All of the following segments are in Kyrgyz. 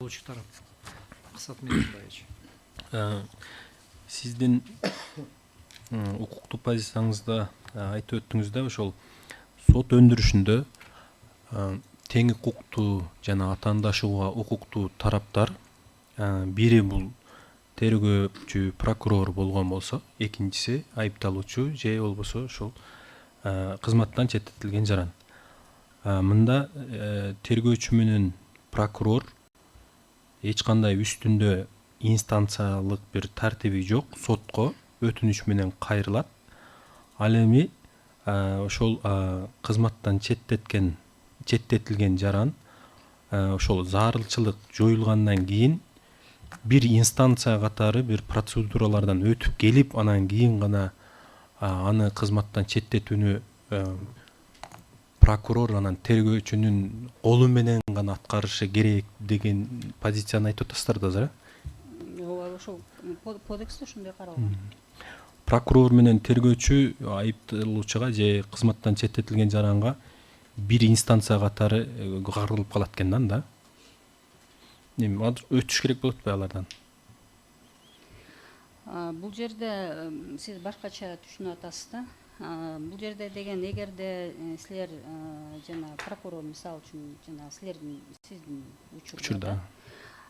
Болуучу тарап Максат Мирзиёевич. Сиздин укуктук позицияңызда айтып өттүңүз да ошол сот өндүрүшүндө тең укуктуу жана атаандашууга укуктуу тараптар бири бул тергөөчү прокурор болгон болсо, экинчиси айыпталуучу же болбосо ошол кызматтан четтетилген жаран. Мында тергөөчү менен прокурор эч кандай үстүндө инстанциялык бир тартиби жок, сотко өтүнүч менен кайрылат. Ал эми ошол кызматтан четтетилген жаран ошол заарылчылык жоюлгандан кийин бир инстанция катары бир процедуралардан өтүп келип, анан кийин гана аны кызматтан четтетүүнү прокурор анан тергөөчүнүн колу менен гана аткарышы керек деген позицияны айтып атасыздар да, азыр. Ошол кодексте ошондой каралган. Прокурор менен тергөөчү айыпталуучуга же кызматтан четтетилген жаранга бир инстанция катары кайрылып калат экен да анда. Эми өтүш керек болот атпайбы алардан? Бул жерде сиз башкача түшүнүп атасыз да. Бул жерде деген эгерде силер жана прокурор мисалы үчүн жана сиздин учурда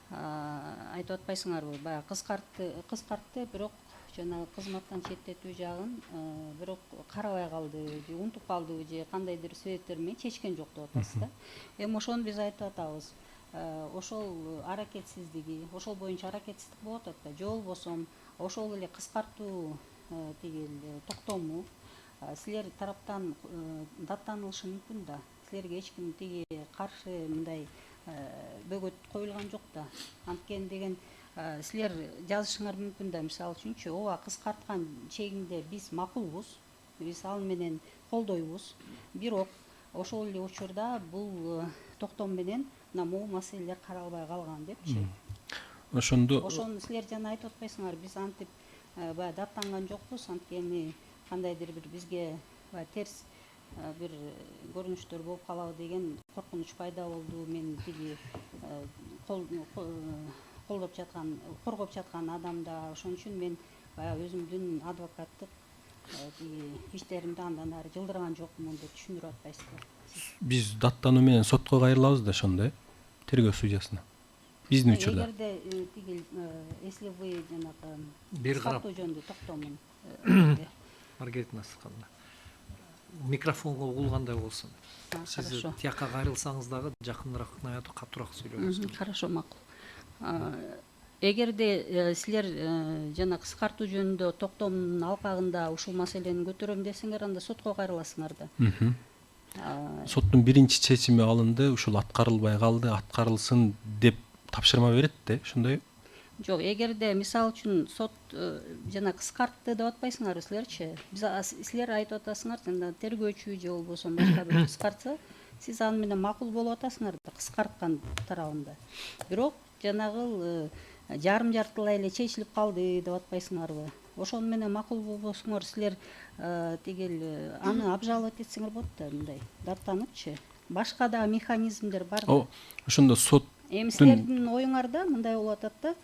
айтып атпайсыңарбы, баягы кыскартты, бирок жана кызматтан четтетүү жагын бирок карабай калды, же унутуп калды, же кандайдыр себептер менен чечкен жок деп атасыз да. Эми ошону биз айтып атабыз. Ошол аракетсиздиги, ошол боюнча аракетсиздик болуп атат да, же болбосо ошол эле кыскартуу токтому силер тараптан даттанылышы мүмкүн да. Силерге эч ким каршы мындай бөгөт коюлган жок да. Анткени деген силер жазышыңар мүмкүн да, мисалы үчүнчү, ооба кыскарткан чегинде биз макулбуз, биз ал менен колдойбуз, бирок ошол эле учурда бул токтом менен могу маселелер каралбай калган депчи. Ошону силер жана айтып атпайсыңар, биз антип баягы даттанган жокпуз, анткени кандайдыр бир бизге терс бир көрүнүштөр болуп калабы деген коркунуч пайда болду. Мен коргоп жаткан адамда, ошон үчүн мен баягы өзүмдүн адвокаттык иштеримди андан ары жылдырган жокмун деп түшүндүрүп атпайсызбы? Биз даттануу менен сотко кайрылабыз да ошондой, тергөө судьясына. Биздин учурда. Эгерде если вы жанагы Бир карап кыскартуу жөнүндө токтомун Маргарита Насырхановна, микрофонго угулгандай болсун. Сиз тияка кайрылсаңыз дагы жакыныраак, катуураак сүйлөңүз. Хорошо, макул. Эгерде силер жана кыскартуу жөнүндө токтомдун алкагында ушул маселени көтөрөм десеңер, анда сотко кайрыласыңар да. Соттун биринчи чечими алынды, ушул аткарылбай калды, аткарылсын деп тапшырма берет да, ошондой? Жок, эгерде мисалы үчүн сот жана кыскартты деп атпайсыңарбы силерчи? Силер айтып атасыңар, жана тергөөчү же болбосо башка бир кыскартса, сиз аны менен макул болуп атасыңар да, кыскарткан тарабында. Бирок жанагы жарым-жартылай эле чечилип калды деп атпайсыңарбы? Ошону менен макул болбосоңор, силер аны обжаловать этсеңер болот да, мындай даттаныпчы. Башка да механизмдер бар. Ошондо сот эми силердин оюңарда мындай болуп атат да,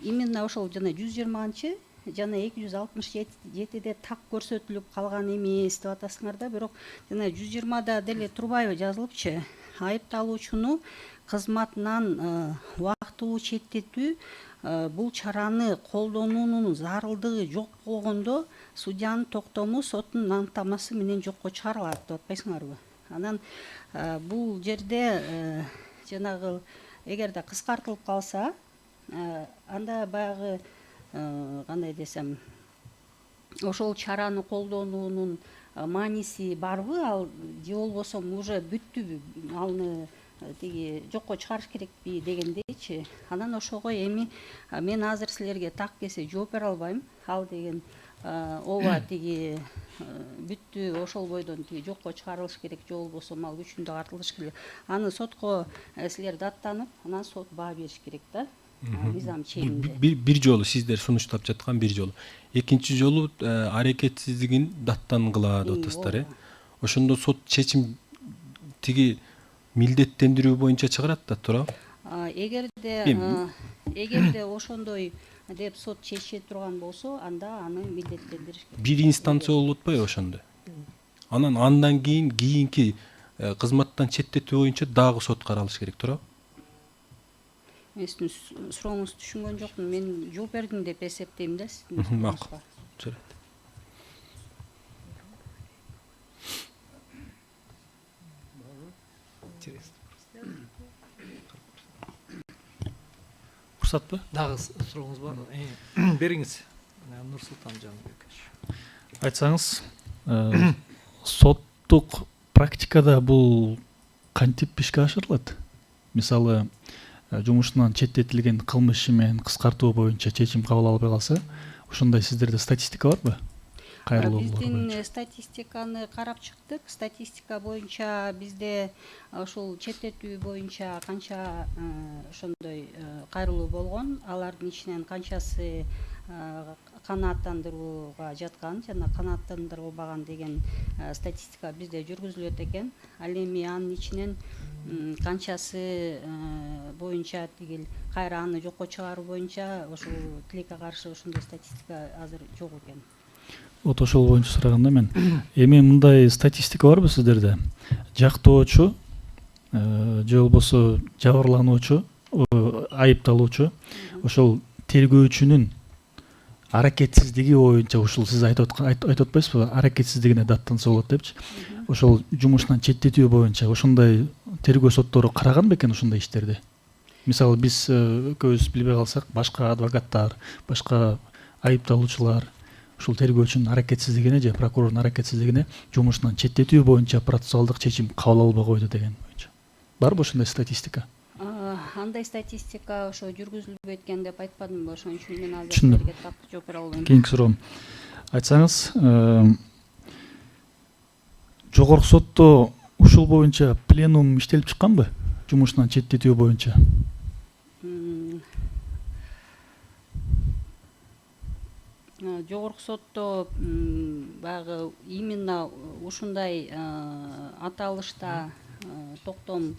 именно ошол жана 120-чы жана 267-де так көрсөтүлүп калган эмес деп атасыңар да, бирок жана 120-да деле турбайбы жазылыпчы, айыпталуучуну кызматынан убактылуу четтетүү бул чараны колдонуунун зарылдыгы жок болгондо судьянын токтому соттун анықтамасы менен жокко чыгарылат деп атпайсыңарбы? Анан бул жерде жанагы эгерде кыскартылып калса, анда баягы кандай десем, ошол чараны колдонуунун мааниси барбы, ал же болбосо уже бүттүбү, аны жокко чыгарыш керекпи дегендейчи. Анан ошого эми мен азыр силерге так кесе жооп бере албайм. Ал деген ооба бүттү, ошол бойдон жокко чыгарылыш керек, же болбосо ал күчүндө артылыш керек. Аны сотко силер даттанып, анан сот баа бериш керек да. Мыйзам чегинде. Бир жолу сиздер сунуштап жаткан бир жолу. Экинчи жолу аракетсиздигин даттангыла деп атасыздар, Ошондо сот чечим милдеттендирүү боюнча чыгарат да, туурабы? эгерде ошондой деп сот чече турган болсо, анда аны милдеттендириш керек. Бир инстанция болуп атпайбы ошондо? Андан кийинки кызматтан четтетүү боюнча дагы сот каралыш керек туурабы? Мен сиздин сурооңузду түшүнгөн жокмун. Мен жооп бердим деп эсептейм да сиздин Макул. Жарайт. Уруксатпы? Дагы сурооңуз барбы? Бериңиз. Нурсултан Жаныбекович. Айтсаңыз, соттук практикада бул кантип ишке ашырылат? Мисалы, жумушунан четтетилген кылмышы менен кыскартуу боюнча чечим кабыл албай калса, ошондой сиздерде статистика барбы? Биздин статистиканы карап чыктык. Статистика боюнча бизде ушул четтетүү боюнча канча ошондой кайрылуу болгон, алардын ичинен канчасы канааттандырууга жаткан жана канааттандырылбаган деген статистика бизде жүргүзүлөт экен. Ал эми анын ичинен канчасы боюнча тигил кайра аны жокко чыгаруу боюнча ошол тилекке каршы ошондой статистика азыр жок экен. Вот ошол боюнча сураганда мен эми мындай статистика барбы сиздерде? Жактоочу же болбосо жабырлануучу, айыпталуучу ошол тергөөчүнүн аракетсиздиги боюнча ушул сиз айтып атпайсызбы? Аракетсиздигине даттанса болот депчи. Ошол жумушунан четтетүү боюнча ошондой тергөө соттору караган бекен ошондой иштерди? Мисалы биз көбүбүз билбей калсак, башка адвокаттар, башка айыпталуучулар ушул тергөөчүнүн аракетсиздигине же прокурордун аракетсиздигине жумушунан четтетүү боюнча процессуалдык чечим кабыл албай койду деген боюнча. Барбы ошондой статистика? Андай статистика ошо жүргүзүлбөйт экен деп айтпадымбы, ошон үчүн мен азыр силерге так жооп бере албайм. Кийинки суроом. Айтсаңыз, жогорку сотто ушул боюнча пленум иштелип чыкканбы? Жумушунан четтетүү боюнча. Жогорку сотто баягы именно ушундай аталышта токтом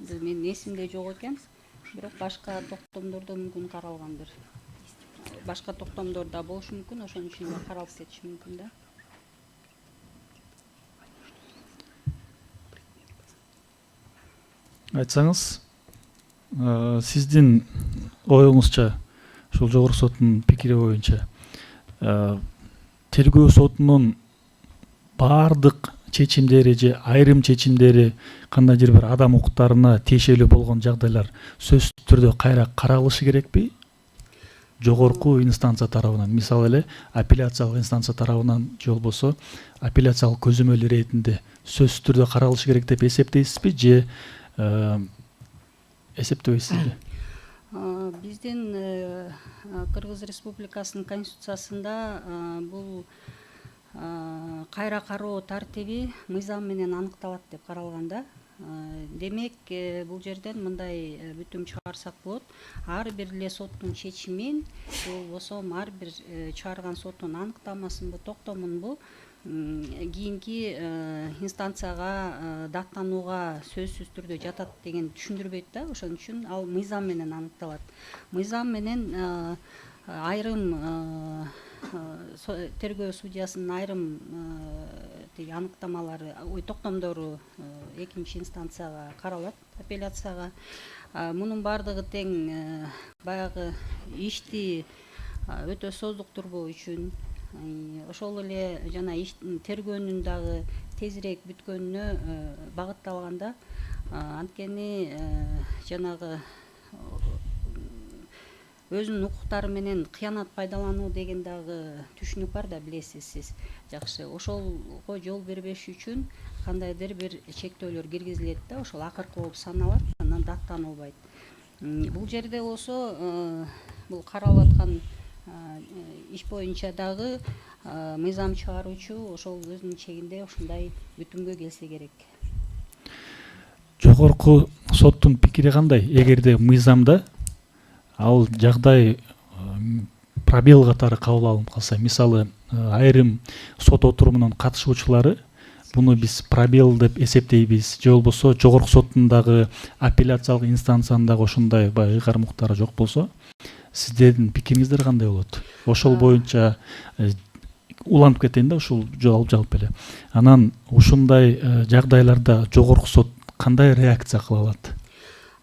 менин эсимде жок экен. Бирок башка токтомдордо мүмкүн каралгандыр. Башка токтомдор да болушу мүмкүн, ошон үчүн каралып кетиши мүмкүн да. Айтсаңыз, сиздин оюңузча ушул жогорку соттун пикири боюнча тергөө сотунун баардык чечимдери же айрым чечимдери кандайдыр бир адам укуктарына тиешелүү болгон жагдайлар сөзсүз түрдө кайра каралышы керекпи? Жогорку инстанция тарабынан, мисалы эле апелляциялык инстанция тарабынан же болбосо апелляциялык көзөмөл иретинде сөзсүз түрдө каралышы керек деп эсептейсизби же эсептебейсизби? Биздин Кыргыз Республикасынын конституциясында бул кайра кароо тартиби мыйзам менен аныкталат деп каралган да. Демек, бул жерден мындай бүтүм чыгарсак болот. Ар бир эле соттун чечимин, болбосо ар бир чыгарган соттун аныктамасынбы, токтомунбу кийинки инстанцияга даттанууга сөзсүз түрдө жатат деген түшүндүрбөйт да. Ошон үчүн ал мыйзам менен аныкталат. Мыйзам менен айрым тергөө судьясынын айрым аныктамалары, токтомдору экинчи инстанцияга каралат, апелляцияга. Мунун баардыгы тең баягы ишти өтө создуктурбоо үчүн, ошол эле жана тергөөнүн дагы тезирээк бүткөнүнө багытталганда, анткени жанагы өзүнүн укуктары менен кыянат пайдалануу деген дагы түшүнүк бар да, билесиз сиз жакшы. Ошолго жол бербеш үчүн кандайдыр бир чектөөлөр киргизилет да, ошол акыркы болуп саналат, андан даттанылбайт. Бул жерде болсо бул каралып аткан иш боюнча дагы мыйзам чыгаруучу ошол өзүнүн чегинде ушундай бүтүмгө келсе керек. Жогорку соттун пикири кандай? Эгерде мыйзамда ал жагдай пробел катары кабыл алынып калса, мисалы айрым сот отурумунун катышуучулары буну биз пробел деп эсептейбиз же болбосо жогорку соттун дагы апелляциялык инстанциянын дагы ошондой баягы ыйгарым укуктары жок болсо сиздердин пикириңиздер кандай болот? Ошол боюнча уланып кетейин да ушул жалп эле. Анан ушундай жагдайларда жогорку сот кандай реакция кыла алат?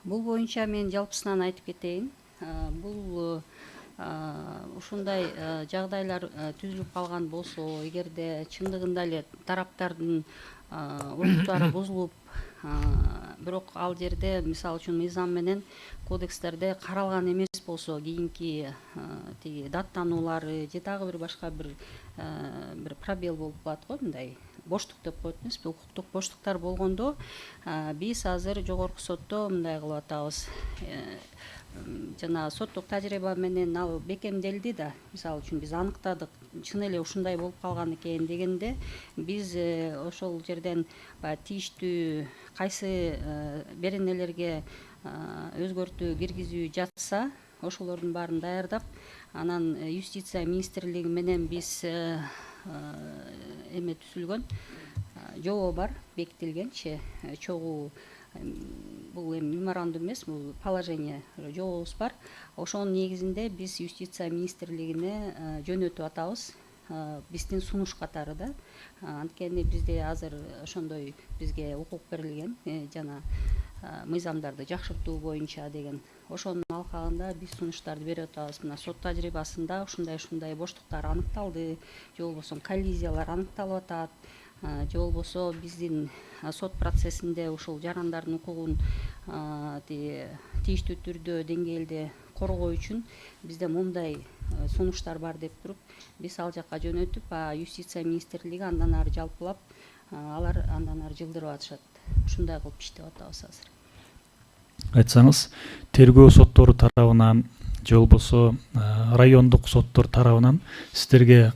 Бул боюнча мен жалпысынан айтып кетейин. Бул ушундай жагдайлар түзүлүп калган болсо, эгерде чындыгында эле тараптардын укуктары бузулуп, бирок ал жерде мисалы үчүн мыйзам менен кодекстерде каралган эмес болсо, кийинки тиги даттануулары же дагы бир башка бир пробел болуп калат го, мындай боштук деп коет эмеспи, укуктук боштуктар болгондо биз азыр жогорку сотто мындай кылып атабыз. Жана соттук тажрыйба менен ал бекемделди да. Мисалы үчүн биз аныктадык, чын эле ушундай болуп калган экен дегенде биз ошол жерден баягы тийиштүү кайсы беренелерге өзгөртүү киргизүү жатса, ошолордун баарын даярдап, анан юстиция министрлиги менен биз эме түзүлгөн жобо бар, бекитилгенчи чогуу. Бул эми меморандум эмес, бул положение жобобуз бар. Ошонун негизинде биз юстиция министрлигине жөнөтүп атабыз, биздин сунуш катары да. Анткени бизде азыр ошондой бизге укук берилген, жана мыйзамдарды жакшыртуу боюнча деген. Ошонун алкагында биз сунуштарды берип атабыз. Мына сот тажрыйбасында ушундай боштуктар аныкталды, же болбосо коллизиялар аныкталып атат, же болбосо биздин сот процессинде ушул жарандардын укугун тийиштүү түрдө деңгээлде коргоо үчүн бизде мындай сунуштар бар деп туруп, биз ал жакка жөнөтүп, юстиция министрлиги андан ары жалпылап, алар андан ары жылдырып атышат. Ушундай кылып иштеп атабыз азыр. Айтсаңыз, тергөө соттору тарабынан же болбосо райондук соттор тарабынан сиздерге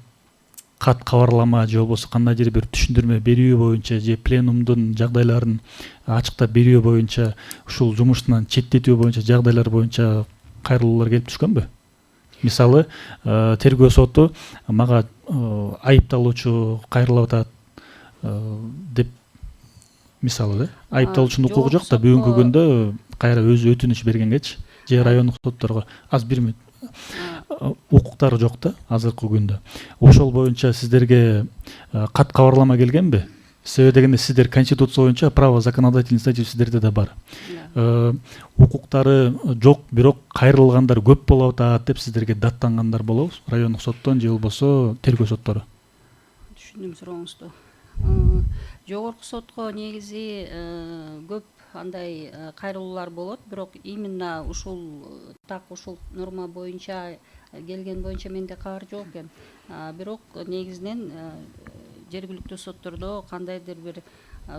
кат кабарлама же болбосо кандайдыр бир түшүндүрмө берүү боюнча же пленумдун жагдайларын ачыктап берүү боюнча, ушул жумуштан четтетүү боюнча жагдайлар боюнча кайрылуулар келип түшкөнбү? Мисалы, тергөө соту мага айыпталуучу кайрылып атат деп, мисалы да, айыпталуучунун укугу жок да, бүгүнкү күндө кайра өзү өтүнүч бергенгечи же райондук сотторго аз бир укуктары жок да азыркы күндө. Ошол боюнча сиздерге кат кабарлама келгенби? Себеби дегенде сиздер конституция боюнча право законодательный инициатива сиздерде да бар. Укуктары жок, бирок кайрылгандар көп болуп атат деп сиздерге даттангандар болобу? Райондук соттон же болбосо тергөө соттору? Түшүндүм сурооңузду. Жогорку сотко негизи көп андай кайрылуулар болот, бирок именно ушул норма боюнча келген боюнча менде кабар жок экен. Бирок негизинен жергиликтүү соттордо кандайдыр бир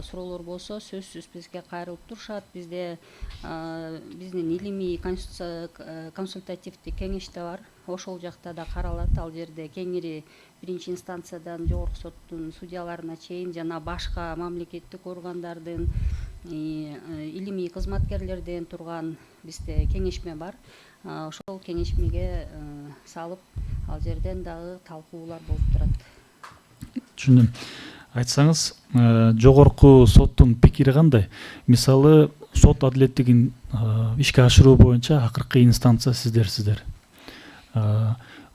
суроолор болсо сөзсүз бизге кайрылып турушат. Бизде биздин илимий консультативдик кеңеш да бар. Ошол жакта да каралат. Ал жерде кеңири биринчи инстанциядан жогорку соттун судьяларына чейин жана башка мамлекеттик органдардын илимий кызматкерлерден турган бизде кеңешме бар. Ошол кеңешмеге салып, ал жерден дагы талкуулар болуп турат. Түшүндүм. Айтсаңыз, жогорку соттун пикири кандай? Мисалы, сот адилеттигин ишке ашыруу боюнча акыркы инстанция сиздерсиздер.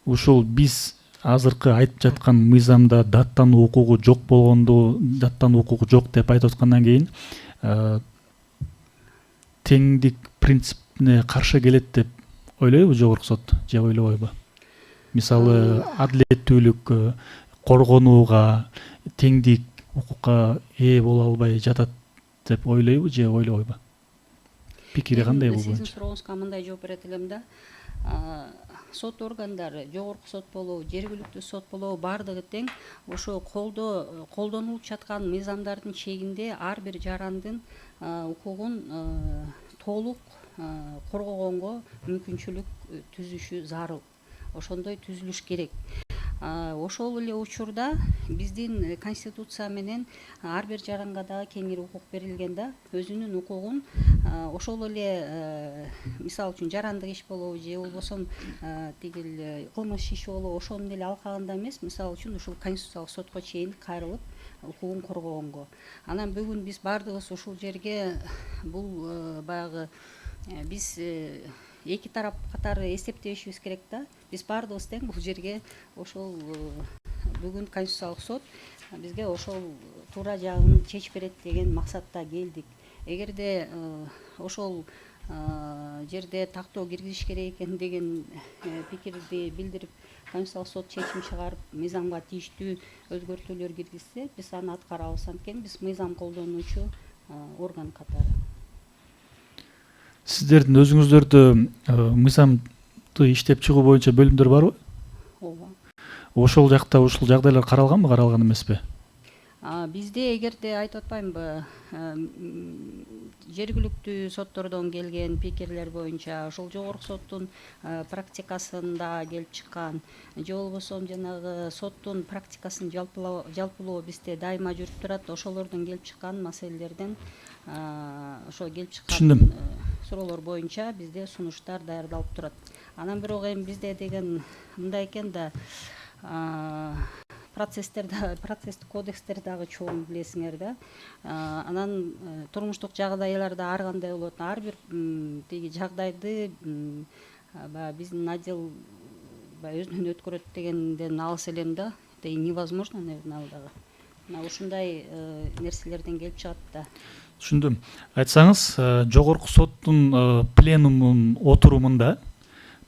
Ушул биз азыркы айтып жаткан мыйзамда даттануу укугу жок болгондо, даттануу укугу жок деп айтып аткандан кийин теңдик принципине каршы келет деп ойлойбу жогорку сот же ойлобойбу? Мисалы, адилеттүүлүк коргонууга, теңдик укукка ээ боло албай жатат деп ойлойбу же ойлобойбу? Пикири кандай бул боюнча? Сиздин сурооңузга мындай жооп берет элем да. Сот органдары, жогорку сот болобу, жергиликтүү сот болобу, бардыгы тең ошо колдонулуп жаткан мыйзамдардын чегинде ар бир жарандын укугун толук коргогонго мүмкүнчүлүк түзүшү зарыл. Ошондой түзүлүш керек. Ошол эле учурда биздин конституция менен ар бир жаранга дагы кеңири укук берилген да, өзүнүн укугун ошол эле мисалы үчүн жарандык иш болобу же болбосо тигил кылмыш иши болобу, ошонун эле алкагында эмес, мисалы үчүн ушул конституциялык сотко чейин кайрылып укугун коргогонго. Анан бүгүн биз баардыгыбыз ушул жерге бул баягы биз эки тарап катары эсептешибиз керек да. Биз баардыгыбыз тең бул жерге ошол бүгүн Конституциялык сот бизге ошол туура жагын чечип берет деген максатта келдик. Эгерде ошол жерде тактоо киргизиш керек экен деген пикирди билдирип Конституциялык сот чечим чыгарып мыйзамга тийиштүү өзгөртүүлөр киргизсе, биз аны аткарабыз. Анткени биз мыйзам колдонуучу орган катары. Сиздердин өзүңүздөрдө мыйзамды иштеп чыгуу боюнча бөлүмдөр барбы? Ооба. Ошол жакта ушул жагдайлар каралганбы, каралган эмеспи? Бизде эгерде айтып атпаймынбы, жергиликтүү соттордон келген пикирлер боюнча ошол жогорку соттун практикасында келип чыккан же болбосо жанагы соттун практикасын жалпылоо бизде дайыма жүрүп турат. Ошолордон келип чыккан маселелерден ошо келип чыккан суроолор боюнча бизде сунуштар даярдалып турат. Анан бирок эми бизде деген мындай экен да, процесстик кодекстер дагы чоң, билесиңер да. Анан турмуштук жагдайларда ар кандай болот. Ар бир тиги жагдайды баягы биздин отдел өзүнөн өткөрөт дегенден алыс элем да. Невозможно, наверное, ал дагы. Мына ушундай нерселерден келип чыгат да. Түшүндүм. Айтсаңыз, жогорку соттун пленумунун отурумунда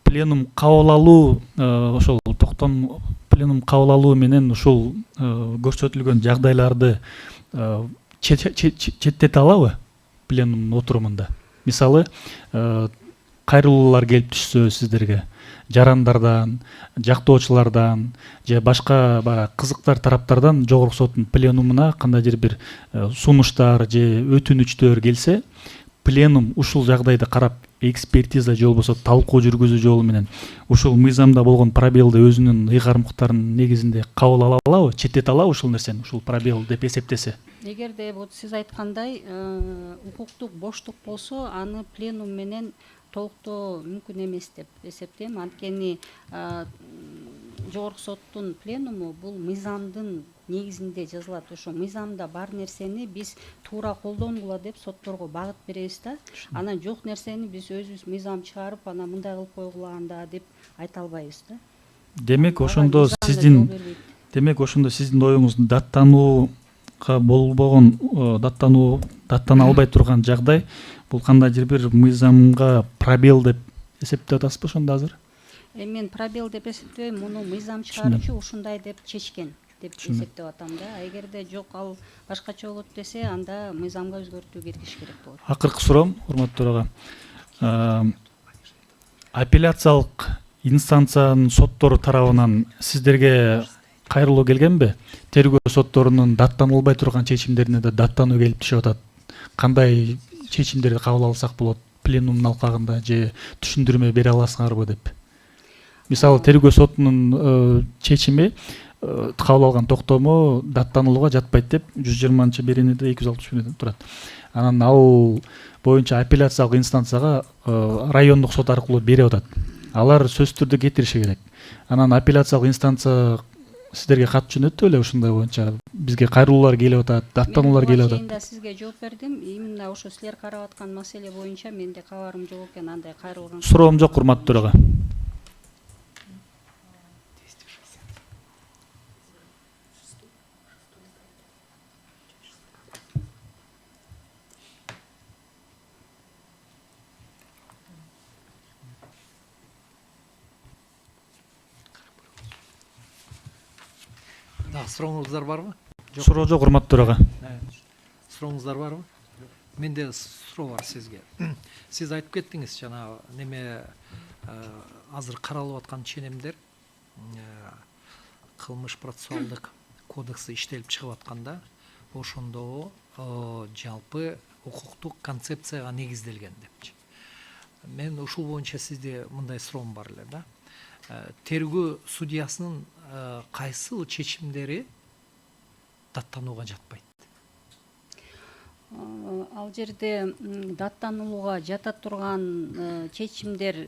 пленум кабыл алуу ошол токтом пленум кабыл алуу менен ушул көрсөтүлгөн жагдайларды четтете алабы пленумдун отурумунда? Мисалы, кайрылуулар келип түшсө сиздерге жарандардан, жактоочулардан же башка баягы кызыктар тараптардан жогорку соттун пленумуна кандайдыр бир сунуштар же өтүнүчтөр келсе, пленум ушул жагдайды карап экспертиза же болбосо талкуу жүргүзүү жолу менен ушул мыйзамда болгон пробелди өзүнүн ыйгарымдыктарынын негизинде кабыл ала алабы, четтете алабы ушул нерсени, ушул пробел деп эсептесе? Эгерде вот сиз айткандай укуктук боштук болсо, аны пленум менен толуктоо мүмкүн эмес деп эсептейм. Анткени жогорку соттун пленуму бул мыйзамдын негизинде жазылат. Ошо мыйзамда бар нерсени биз туура колдонгула деп сотторго багыт беребиз да. Анан жок нерсени биз өзүбүз мыйзам чыгарып, анан мындай кылып койгула деп айта албайбыз да. Демек ошондо сиздин оюңуз даттанууга болбогон даттана албай турган жагдай бул кандайдыр бир мыйзамга пробел деп эсептеп атасызбы ошондо азыр? Мен пробел деп эсептебейм, муну мыйзам чыгаруучу ушундай деп чечкен деп эсептеп атам да. Эгерде жок ал башкача болот десе, анда мыйзамга өзгөртүү киргизиш керек болот. Акыркы суроом, урматтуу төрага. Апелляциялык инстанциянын соттору тарабынан сиздерге кайрылуу келгенби? Тергөө сотторунун даттанылбай турган чечимдерине да даттануу келип түшүп атат. Кандай чечимдерди кабыл алсак болот пленумдун алкагында же түшүндүрмө бере аласыңарбы деп? Мисалы, тергөө сотунун чечими кабыл алган токтому даттанылууга жатпайт деп 120-беренеде 260 турат. Анан ал боюнча апелляциялык инстанцияга райондук сот аркылуу берип атат. Алар сөзсүз түрдө кетириши керек. Анан апелляциялык инстанция сиздерге кат жөнөттү беле ушундай боюнча бизге кайрылуулар келип атат, даттануулар келип атат. Мен сизге жооп бердим. Именно ошо силер карап аткан маселе боюнча менде кабарым жок экен, андай кайрылган. Суроом жок, урматтуу төрага. Сурооңуздар барбы? Суроо жок, урматтуу төрага. Сурооңуздар барбы? Менде суроо бар сизге. Сиз айтып кеттиңиз, жана неме азыр каралып аткан ченемдер кылмыш процессуалдык кодекси иштелип чыгып атканда, ошондо жалпы укуктук концепцияга негизделген депчи. Мен ушул боюнча сизде мындай суроом бар эле да. Тергөө судьясынын кайсыл чечимдери даттанууга жатпайт? Ал жерде даттанууга жата турган чечимдер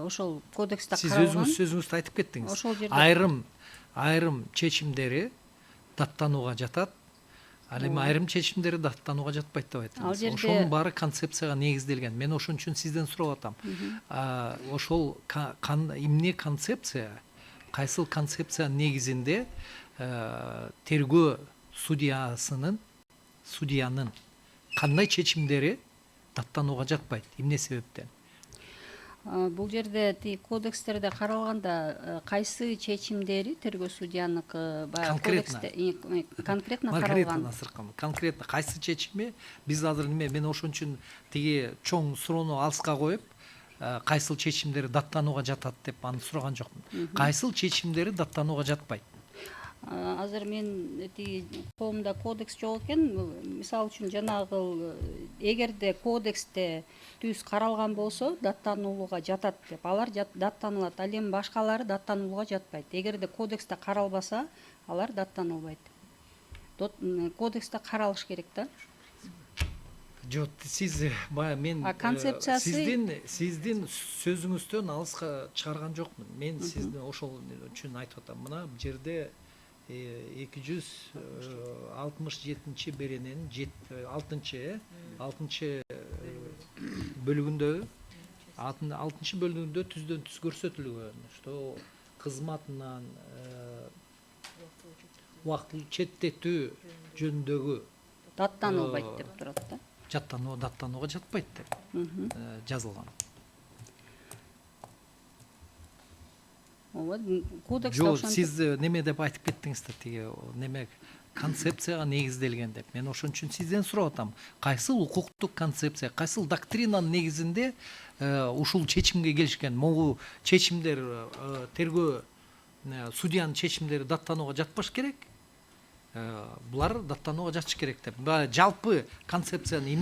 ошол кодексте каралган. Сиз сөзүңүздө айтып кеттиңиз. Айрым чечимдери даттанууга жатат, Ал эми айрым чечимдери даттанууга жатпайт деп Ал айттыңыз. жерде- Ошонун баары концепцияга негизделген. Мен ошон үчүн сизден сурап атам. Ошол эмне концепция, кайсыл концепциянын негизинде тергөө судьянын кандай чечимдери даттанууга жатпайт? Эмне себептен? Бул жерде тиги кодекстерде каралганда кайсы чечимдери тергөө судьяныкы баягы Конкретно. конкретно Конкретно каралган. насыркан. Конкретно кайсы чечими? Биз азыр мен ошон үчүн тиги чоң суроону алыска коюп, кайсыл чечимдери даттанууга жатат деп аны сураган жокмун. Кайсыл чечимдери даттанууга жатпайт? Азыр мен тиги коомдо кодекс жок экен. Мисалы үчүн жанагы эгерде кодексте түз каралган болсо даттануулууга жатат деп, алар даттанылат. Ал эми башкалары даттануулууга жатпайт. Эгерде кодексте каралбаса, алар даттанылбайт. Кодексте каралыш керек да. Жок, сиз баягы мен концепциясы- сиздин сөзүңүздөн алыска чыгарган жокмун. Мен сиздин ошол үчүн айтып атам. Мына бул жерде 267 берененин 6 бөлүгүндө 6 бөлүгүндө түздөн түз көрсөтүлгөн, что кызматынан убактылуу четтетүү жөнүндөгү Даттанылбайт деп турат да. даттанууга жатпайт деп жазылган. Ооба, кодексте Жок, ошентип- сиз неме деп айтып кеттиңиз да, тиги неме концепцияга негизделген деп. Мен ошон үчүн сизден сурап атам. Кайсыл укуктук концепция, кайсыл доктринанын негизинде ушул чечимге келишкен? Могу чечимдер тергөө судьянын чечимдери даттанууга жатпаш керек. Булар даттанууга жатыш керек деп. Жалпы концепцияны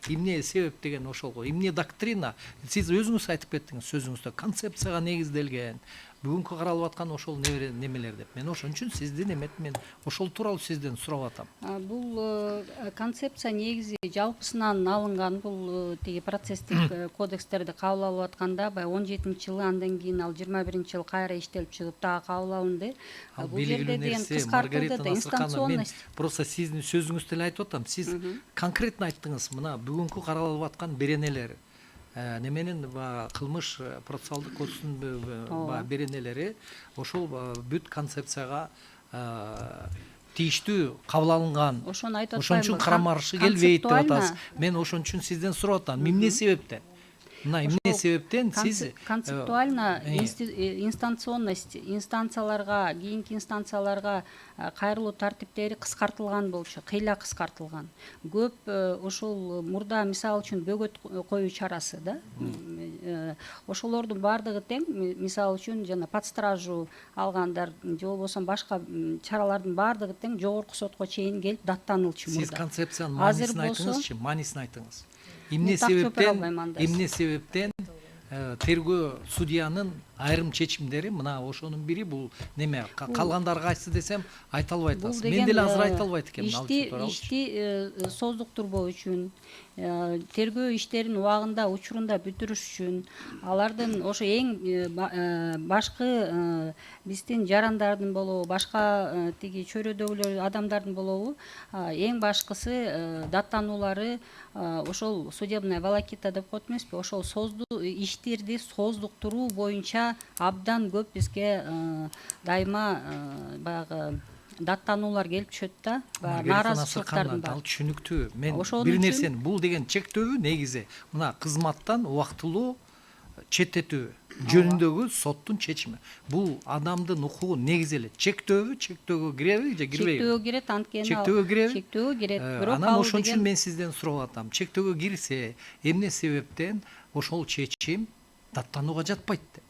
эмне себеп деген ошол го. Эмне доктрина? Сиз өзүңүз айтып кеттиңиз сөзүңүздө. Концепцияга негизделген. Бүгүнкү каралып аткан ошол немелер деп. Мен ошон үчүн сиздин мен ошол тууралуу сизден сурап атам. Бул концепция негизи жалпысынан алынган. Бул тиги процесстик кодекстерди кабыл алып атканда баягы 17-жылы, андан кийин ал 21-жылы кайра иштелип чыгып дагы кабыл алынды. Ал Бул жерде белгилүү деген нерсе, кыскартылды Маргарита да, Насырканова, мен инстанционность. просто сиздин сөзүңүздө эле айтып атам. Сиз конкретно айттыңыз, мына бүгүнкү каралып аткан беренелер, неменин кылмыш процессуалдык кодекстин беренелери ошол бүт концепцияга тийиштүү кабыл алынган. Ошону айтып Ошон үчүн атпаймынбы? карама-каршы келбейт деп атасыз. Концептуально- Мен ошон үчүн сизден сурап атам. Эмне себептен? Мына эмне себептен сиз концептуально инстанционность инстанцияларга, кийинки инстанцияларга кайрылуу тартиптери кыскартылган болчу, кыйла кыскартылган. Көп ошол мурда мисалы үчүн бөгөт коюу чарасы да. Ошолордун баардыгы тең, мисалы үчүн жана под стражу алгандар же болбосо башка чаралардын баардыгы тең жогорку сотко чейин келип даттанылчу сиз мурда. концепциянын Азыр маанисин болсо- айтыңызчы, маанисин айтыңыз. Мен так көпүрө албайм анда. Эмне себептен тергөө судьянын айрым чечимдери, мына ошонун бири бул неме, калгандары кайсы десем айта албай атасыз. Мен деле азыр айта албайт экенмин. Ишти создуктурбоо үчүн, тергөө иштерин убагында, учурунда бүтүрүш үчүн, алардын ошо эң башкы биздин жарандардын болобу, башка тиги чөйрөдөгүлөр адамдардын болобу, эң башкысы даттануулары ошол судебная волокита деп коет эмеспи, ошол иштерди создуктуруу боюнча абдан көп бизге дайыма баягы даттануулар келип түшөт да, нааразычылыктардын Ал түшүнүктүү. Мен Ошонун бир үчүн- нерсени, бул деген чектөө негизи мына кызматтан убактылуу четтетүү жөнүндөгү соттун чечими. Бул адамдын укугун негизи эле чектөөгө киреби же кирбейби? чектөөгө кирет, анткени Чектөөгө киреби? чектөөгө кирет. Бирок Анан ал ошон үчүн деген мен сизден сурап атам. Чектөөгө кирсе, эмне себептен ошол чечим даттанууга жатпайт деп.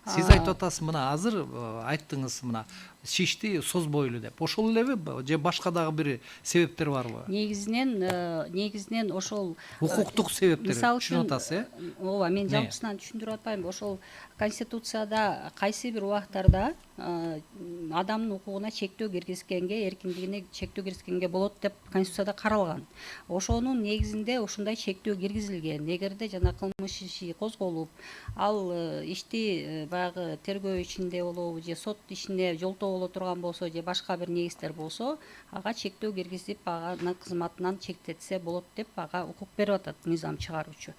Сиз айтып атасыз, мына азыр айттыңыз, мына шишти созбойлу деп. Ошол элеби же башка дагы бир себептер барбы? негизинен ошол Укуктук себептер мисалы түшүнүп үчүн, атасыз, ооба, мен жалпысынан түшүндүрүп атпаймынбы? Ошол конституцияда кайсы бир убактарда адамдын укугуна чектөө киргизгенге, эркиндигине чектөө киргизгенге болот деп конституцияда каралган. Ошонун негизинде ушундай чектөө киргизилген. Эгерде жана кылмыш иши козголуп, ал ишти баягы тергөө ичинде болобу же сот ишине жолтоо боло турган болсо же башка бир негиздер болсо ага чектөө киргизип аны кызматынан чектетсе болот деп ага укук берип атат мыйзам чыгаруучу.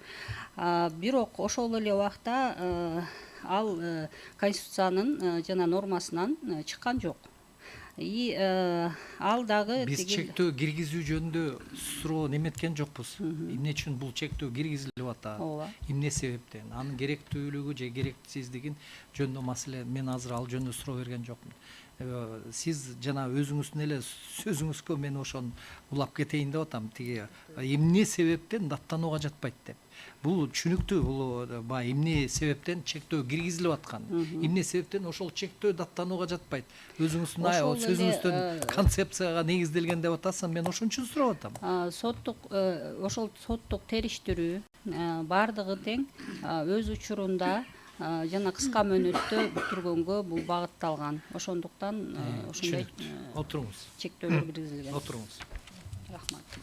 Бирок ошол эле убакта ал конституциянын жана нормасынан чыккан жок. И ал дагы биз чектөө киргизүү жөнүндө суроо неметкен жокпуз. Эмне үчүн бул чектөө киргизилип атат? Ооба. Эмне себептен? Анын керектүүлүгү же керексиздигин жөнүндө маселе мен азыр ал жөнүндө суроо берген жокмун. Сиз жана өзүңүздүн эле сөзүңүзгө мен ошону улап кетейин деп атам. Тиги эмне себептен даттанууга жатпайт деп. Бул түшүнүктүү, бул баягы эмне себептен чектөө киргизилип аткан. Эмне себептен ошол чектөө даттанууга жатпайт. Өзүңүздүн сөзүңүздөн концепцияга негизделген деп атасыз, мен ошон үчүн сурап атам. Ошол соттук териштирүү баардыгы тең өз учурунда жана кыска мөөнөттө бүтүргөнгө бул багытталган. Ошондуктан ошондой Отуруңуз. чектөөлөр киргизилген. Отуруңуз. Рахмат.